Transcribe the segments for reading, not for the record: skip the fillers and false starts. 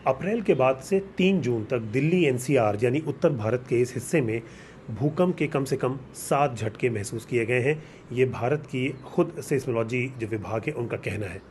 अप्रैल के बाद से 3 जून तक दिल्ली एनसीआर यानी उत्तर भारत के इस हिस्से में भूकंप के कम से कम 7 झटके महसूस किए गए हैं। ये भारत की खुद सेस्मोलॉजी जो विभाग है उनका कहना है।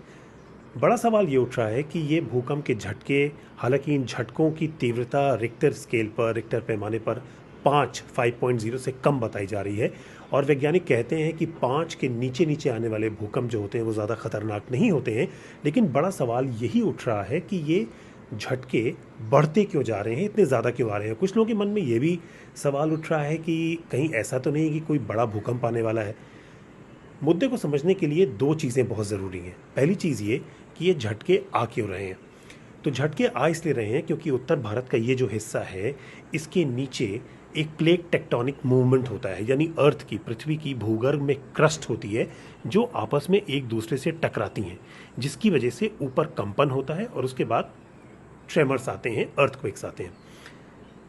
बड़ा सवाल ये उठ रहा है कि ये भूकंप के झटके, हालांकि इन झटकों की तीव्रता रिक्टर स्केल पर, रिक्टर पैमाने पर 5.0 से कम बताई जा रही है और वैज्ञानिक कहते हैं कि 5 के नीचे नीचे आने वाले भूकंप जो होते हैं वो ज़्यादा खतरनाक नहीं होते हैं। लेकिन बड़ा सवाल यही उठ रहा है कि ये झटके बढ़ते क्यों जा रहे हैं, इतने ज़्यादा क्यों आ रहे हैं। कुछ लोगों के मन में ये भी सवाल उठ रहा है कि कहीं ऐसा तो नहीं कि कोई बड़ा भूकंप आने वाला है। मुद्दे को समझने के लिए दो चीज़ें बहुत ज़रूरी हैं। पहली चीज़ ये कि ये झटके आ क्यों रहे हैं। तो झटके आ इसलिए रहे हैं क्योंकि उत्तर भारत का ये जो हिस्सा है, इसके नीचे एक प्लेट टेक्टोनिक मूवमेंट होता है, यानी अर्थ की, पृथ्वी की भूगर्भ में क्रस्ट होती है जो आपस में एक दूसरे से टकराती हैं, जिसकी वजह से ऊपर कंपन होता है और उसके बाद ट्रेमर्स आते हैं, अर्थक्वेक्स आते हैं।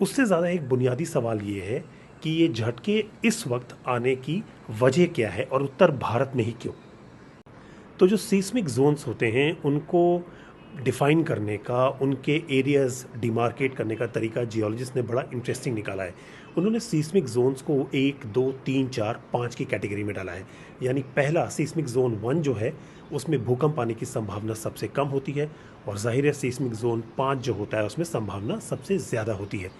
उससे ज़्यादा एक बुनियादी सवाल ये है कि ये झटके इस वक्त आने की वजह क्या है और उत्तर भारत में ही क्यों। तो जो सीस्मिक जोन्स होते हैं उनको डिफ़ाइन करने का, उनके एरियाज़ डिमार्केट करने का तरीका जियोलॉजिस्ट ने बड़ा इंटरेस्टिंग निकाला है। उन्होंने सीस्मिक जोन्स को 1, 2, 3, 4, 5 की कैटेगरी में डाला है। यानी पहला सीस्मिक जोन 1 जो है उसमें भूकंप आने की संभावना सबसे कम होती है और जाहिर है सीस्मिक जोन 5 जो होता है उसमें संभावना सबसे ज़्यादा होती है।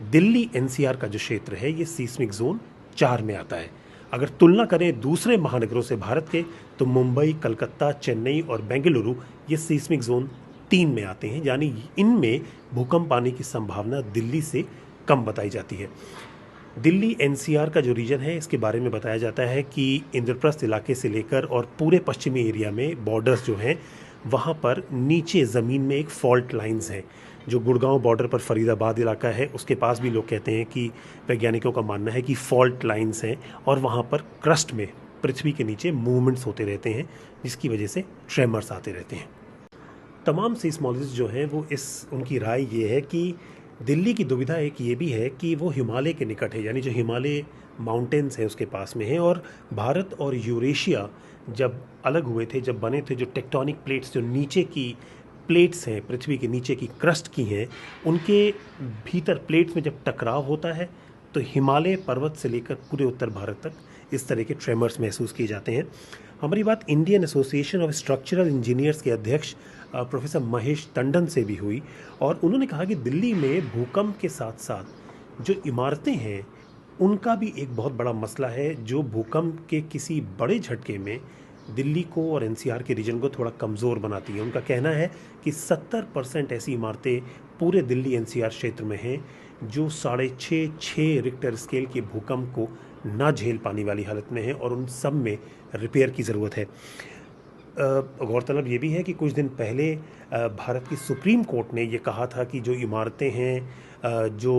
दिल्ली एनसीआर का जो क्षेत्र है ये सीस्मिक जोन 4 में आता है। अगर तुलना करें दूसरे महानगरों से भारत के, तो मुंबई, कलकत्ता, चेन्नई और बेंगलुरु ये सीस्मिक जोन 3 में आते हैं, यानी इनमें भूकंप आने की संभावना दिल्ली से कम बताई जाती है। दिल्ली एनसीआर का जो रीजन है इसके बारे में बताया जाता है कि इंद्रप्रस्थ इलाके से लेकर और पूरे पश्चिमी एरिया में बॉर्डर्स जो हैं वहाँ पर नीचे ज़मीन में एक फॉल्ट लाइंस हैं। जो गुड़गांव बॉर्डर पर फरीदाबाद इलाका है उसके पास भी लोग कहते हैं कि वैज्ञानिकों का मानना है कि फॉल्ट लाइंस हैं और वहाँ पर क्रस्ट में, पृथ्वी के नीचे मूवमेंट्स होते रहते हैं जिसकी वजह से ट्रेमर्स आते रहते हैं। तमाम सीस्मोलॉजिस्ट जो हैं वो उनकी राय ये है कि दिल्ली की दुविधा एक ये भी है कि वो हिमालय के निकट है, यानी जो हिमालय माउंटेन्स हैं उसके पास में है और भारत और यूरेशिया जब अलग हुए थे, जब बने थे, जो टेक्टोनिक प्लेट्स, जो नीचे की प्लेट्स हैं, पृथ्वी के नीचे की क्रस्ट की हैं, उनके भीतर प्लेट्स में जब टकराव होता है तो हिमालय पर्वत से लेकर पूरे उत्तर भारत तक इस तरह के ट्रेमर्स महसूस किए जाते हैं। हमारी बात Indian association of structural engineers के अध्यक्ष प्रोफेसर महेश टंडन से भी हुई और उन्होंने कहा कि दिल्ली में भूकंप के साथ साथ जो इमारतें हैं उनका भी एक बहुत बड़ा मसला है, जो भूकंप के किसी बड़े झटके में दिल्ली को और एनसीआर के रीजन को थोड़ा कमज़ोर बनाती हैं। उनका कहना है कि 70% ऐसी इमारतें पूरे दिल्ली एनसीआर क्षेत्र में हैं जो 6.5 रिक्टर स्केल के भूकंप को ना झेल पाने वाली हालत में है और उन सब में रिपेयर की ज़रूरत है। गौरतलब ये भी है कि कुछ दिन पहले भारत की सुप्रीम कोर्ट ने ये कहा था कि जो इमारतें हैं जो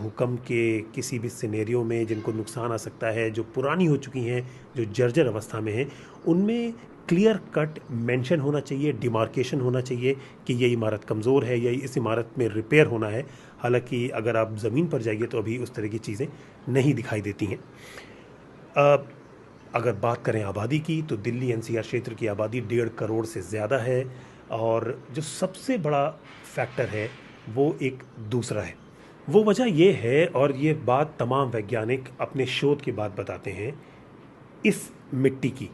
भूकंप के किसी भी सिनेरियो में जिनको नुकसान आ सकता है, जो पुरानी हो चुकी हैं, जो जर्जर अवस्था में हैं, उनमें क्लियर कट मेंशन होना चाहिए, डिमार्केशन होना चाहिए कि ये इमारत कमज़ोर है या इस इमारत में रिपेयर होना है। हालांकि अगर आप ज़मीन पर जाइए तो अभी उस तरह की चीज़ें नहीं दिखाई देती हैं। अगर बात करें आबादी की तो दिल्ली एनसीआर क्षेत्र की आबादी 1.5 करोड़ से ज़्यादा है और जो सबसे बड़ा फैक्टर है वो एक दूसरा है। वो वजह ये है और ये बात तमाम वैज्ञानिक अपने शोध के बाद बताते हैं, इस मिट्टी की,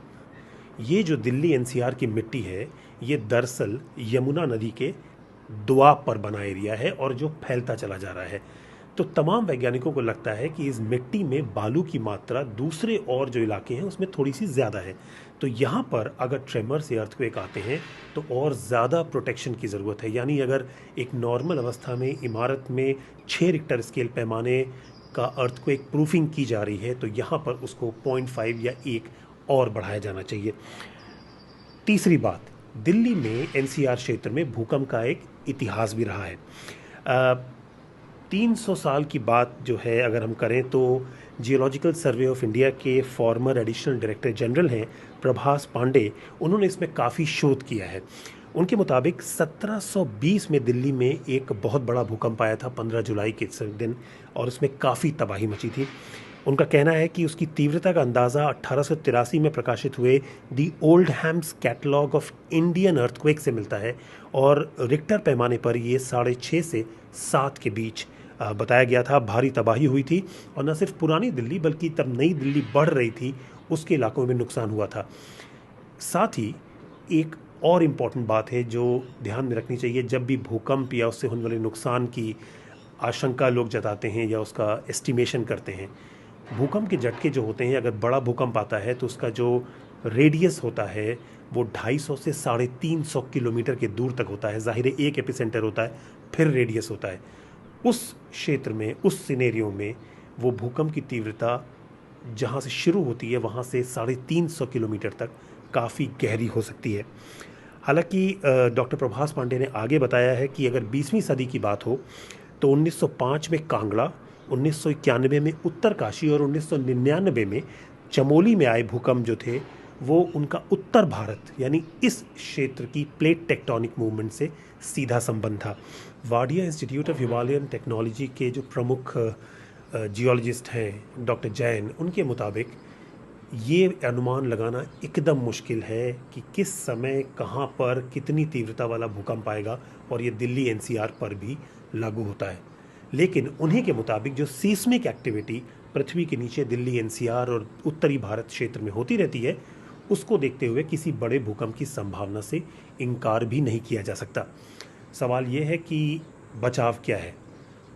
ये जो दिल्ली एनसीआर की मिट्टी है ये दरअसल यमुना नदी के दोआब पर बना एरिया है और जो फैलता चला जा रहा है। तो तमाम वैज्ञानिकों को लगता है कि इस मिट्टी में बालू की मात्रा दूसरे और जो इलाके हैं उसमें थोड़ी सी ज़्यादा है। तो यहाँ पर अगर ट्रेमर्स या अर्थक्वेक आते हैं तो और ज़्यादा प्रोटेक्शन की ज़रूरत है। यानी अगर एक नॉर्मल अवस्था में इमारत में 6 रिक्टर स्केल पैमाने का अर्थक्वेक प्रूफिंग की जा रही है तो यहाँ पर उसको 0.5 या 1 और बढ़ाया जाना चाहिए। तीसरी बात, दिल्ली में एनसीआर क्षेत्र में भूकंप का एक इतिहास भी रहा है। 300 साल की बात जो है अगर हम करें तो जियोलॉजिकल सर्वे ऑफ इंडिया के फॉर्मर एडिशनल डायरेक्टर जनरल हैं प्रभास पांडे, उन्होंने इसमें काफ़ी शोध किया है। उनके मुताबिक 1720 में दिल्ली में एक बहुत बड़ा भूकंप आया था 15 जुलाई के दिन और उसमें काफ़ी तबाही मची थी। उनका कहना है कि उसकी तीव्रता का अंदाज़ा 1883 में प्रकाशित हुए दी ओल्डहैम्स कैटलॉग ऑफ इंडियन अर्थक्वेक से मिलता है और रिक्टर पैमाने पर ये 6.5 से 7 के बीच बताया गया था। भारी तबाही हुई थी और न सिर्फ पुरानी दिल्ली बल्कि तब नई दिल्ली बढ़ रही थी उसके इलाकों में नुकसान हुआ था। साथ ही एक और इम्पॉर्टेंट बात है जो ध्यान में रखनी चाहिए, जब भी भूकंप या उससे होने वाले नुकसान की आशंका लोग जताते हैं या उसका एस्टिमेशन करते हैं, भूकंप के झटके जो होते हैं, अगर बड़ा भूकंप आता है तो उसका जो रेडियस होता है वो 250 से 350 किलोमीटर के दूर तक होता है। ज़ाहिर है एक एपिसेंटर होता है, फिर रेडियस होता है। उस क्षेत्र में, उस सिनेरियो में वो भूकंप की तीव्रता जहाँ से शुरू होती है वहाँ से 350 किलोमीटर तक काफ़ी गहरी हो सकती है। हालांकि डॉक्टर प्रभास पांडे ने आगे बताया है कि अगर 20वीं सदी की बात हो तो 1905 में कांगड़ा, 1991 में उत्तरकाशी और 1999 में चमोली में आए भूकंप जो थे वो उनका उत्तर भारत यानी इस क्षेत्र की प्लेट टेक्टोनिक मूवमेंट से सीधा संबंध था। Wadia institute of Himalayan technology के जो प्रमुख जियोलॉजिस्ट हैं डॉक्टर जैन, उनके मुताबिक ये अनुमान लगाना एकदम मुश्किल है कि किस समय कहाँ पर कितनी तीव्रता वाला भूकंप आएगा और ये दिल्ली एनसीआर पर भी लागू होता है। लेकिन उन्हीं के मुताबिक जो सीस्मिक एक्टिविटी पृथ्वी के नीचे दिल्ली एनसीआर और उत्तरी भारत क्षेत्र में होती रहती है, उसको देखते हुए किसी बड़े भूकंप की संभावना से इनकार भी नहीं किया जा सकता। सवाल ये है कि बचाव क्या है।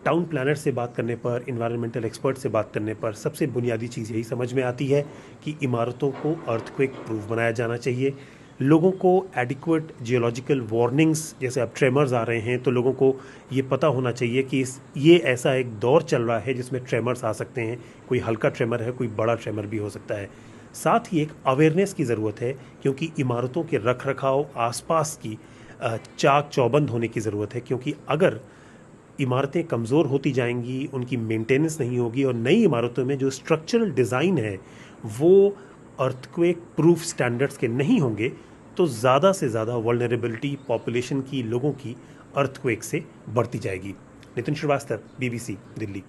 टाउन प्लानर से बात करने पर, इन्वायरमेंटल एक्सपर्ट से बात करने पर सबसे बुनियादी चीज़ यही समझ में आती है कि इमारतों को अर्थक्वेक प्रूफ बनाया जाना चाहिए। लोगों को एडिक्वेट जियोलॉजिकल वार्निंग्स, जैसे अब ट्रेमर्स आ रहे हैं तो लोगों को ये पता होना चाहिए कि ये ऐसा एक दौर चल रहा है जिसमें ट्रेमर्स आ सकते हैं। कोई हल्का ट्रेमर है, कोई बड़ा ट्रेमर भी हो सकता है। साथ ही एक अवेयरनेस की ज़रूरत है क्योंकि इमारतों के रख रखाव, आसपास की चाक चौबंद होने की ज़रूरत है, क्योंकि अगर इमारतें कमज़ोर होती जाएंगी, उनकी मेंटेनेंस नहीं होगी और नई इमारतों में जो स्ट्रक्चरल डिज़ाइन है वो अर्थक्वेक प्रूफ स्टैंडर्ड्स के नहीं होंगे तो ज़्यादा से ज़्यादा वल्नरेबिलिटी पॉपुलेशन की, लोगों की अर्थक्वेक से बढ़ती जाएगी। नितिन श्रीवास्तव, BBC, दिल्ली।